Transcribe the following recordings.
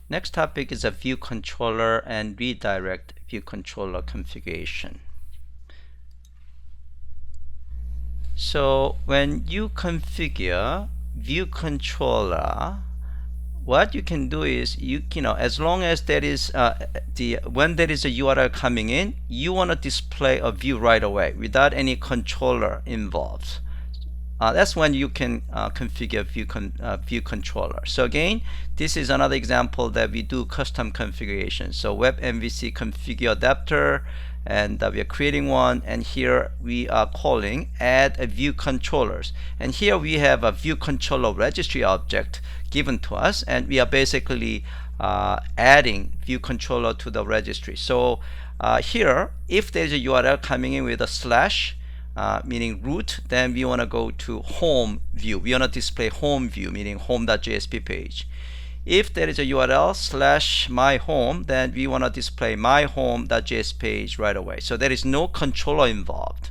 Next topic is a view controller and redirect view controller configuration. So when you configure view controller, what you can do is you know as long as there is when there is a URL coming in, you want to display a view right away without any controller involved. That's when you can configure view controller. So again, this is another example that we do custom configuration. So web MVC configure adapter, and we are creating one, and here we are calling add a view controllers, and here we have a view controller registry object given to us, and we are basically adding view controller to the registry. So here, if there's a URL coming in with a slash, meaning root, then we want to go to home view. We want to display home view, meaning home.jsp page. If there is a URL slash my home, then we want to display my home.js page right away. So there is no controller involved.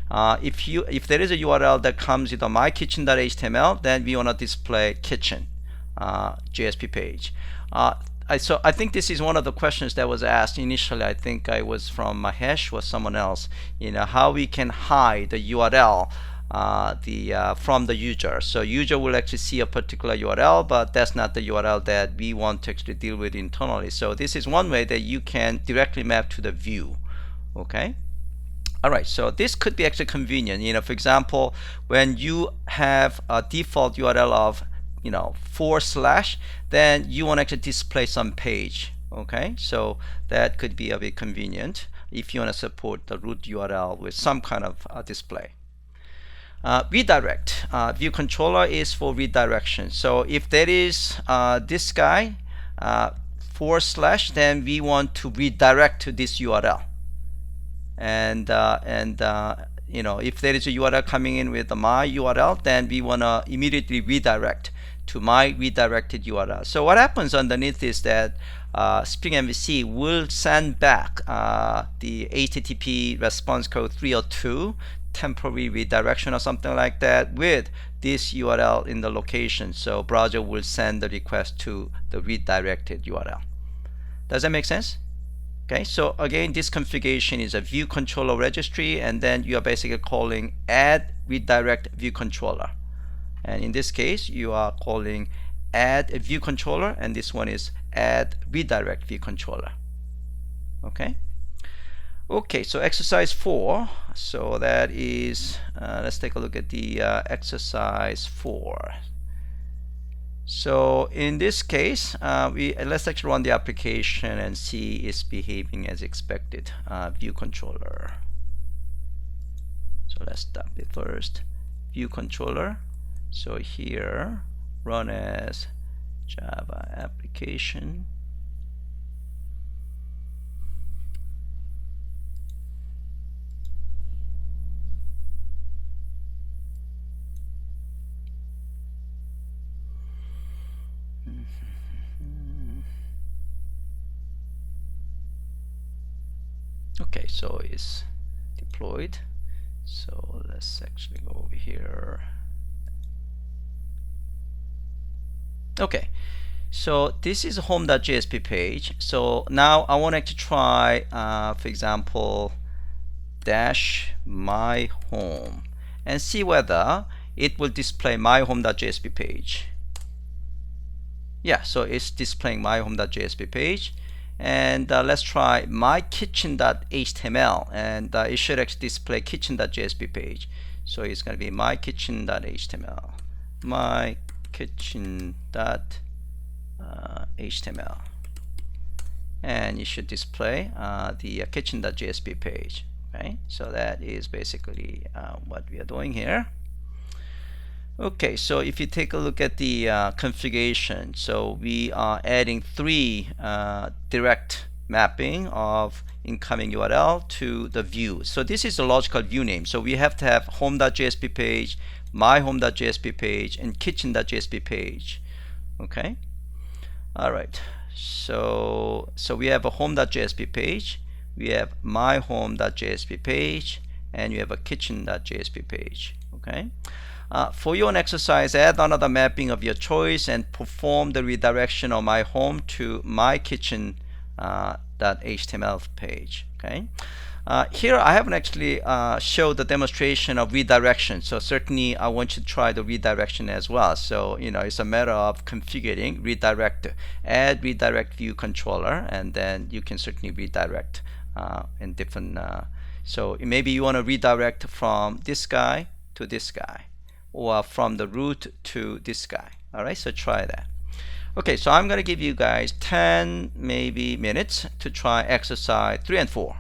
If there is a URL that comes with a mykitchen.html, then we want to display kitchen JSP page. So I think this is one of the questions that was asked initially. I think I was from Mahesh or someone else, how we can hide the URL from the user. So user will actually see a particular URL, but that's not the URL that we want to actually deal with internally. So this is one way that you can directly map to the view. Okay. All right, so this could be actually convenient. For example, when you have a default URL of /, then you want to actually display some page. Okay, so that could be a bit convenient if you want to support the root URL with some kind of display. Redirect view controller is for redirection. So if there is this guy /, then we want to redirect to this URL. And if there is a URL coming in with my URL, then we want to immediately redirect to my redirected URL. So what happens underneath is that Spring MVC will send back the HTTP response code 302 temporary redirection or something like that with this URL in the location. So browser will send the request to the redirected URL. Does that make sense? Okay, so again, this configuration is a view controller registry, and then you are basically calling add redirect view controller. And in this case, you are calling add a view controller, and this one is add redirect view controller. Okay. Okay, so exercise 4. So that is, let's take a look at the exercise 4. So in this case, let's actually run the application and see it's behaving as expected. View controller. So let's stop it first. View controller. So here, run as Java application. Okay, so it's deployed. So let's actually go over here. Okay, so this is a home.jsp page. So now I want to try, for example, dash my home and see whether it will display my home.jsp page. Yeah, so it's displaying my home.jsp page. And let's try my kitchen.html, and it should actually display kitchen.jsp page. So it's going to be my kitchen.html, my kitchen.html, and it should display the kitchen.jsp page. Okay, so that is basically what we are doing here. Okay, so if you take a look at the configuration, so we are adding 3 direct mapping of incoming URL to the view. So this is a logical view name. So we have to have home.jsp page, my home.jsp page, and kitchen.jsp page. Okay. All right. So we have a home.jsp page, we have my home.jsp page, and we have a kitchen.jsp page. Okay. For your own exercise, add another mapping of your choice and perform the redirection of my home to my kitchen .html page. Okay. Here I haven't actually showed the demonstration of redirection, so certainly I want you to try the redirection as well. So it's a matter of configuring redirect, add redirect view controller, and then you can certainly redirect in different. So maybe you want to redirect from this guy to this guy, or from the root to this guy. All right, so try that. Okay, so I'm going to give you guys 10 maybe minutes to try exercise 3 and 4.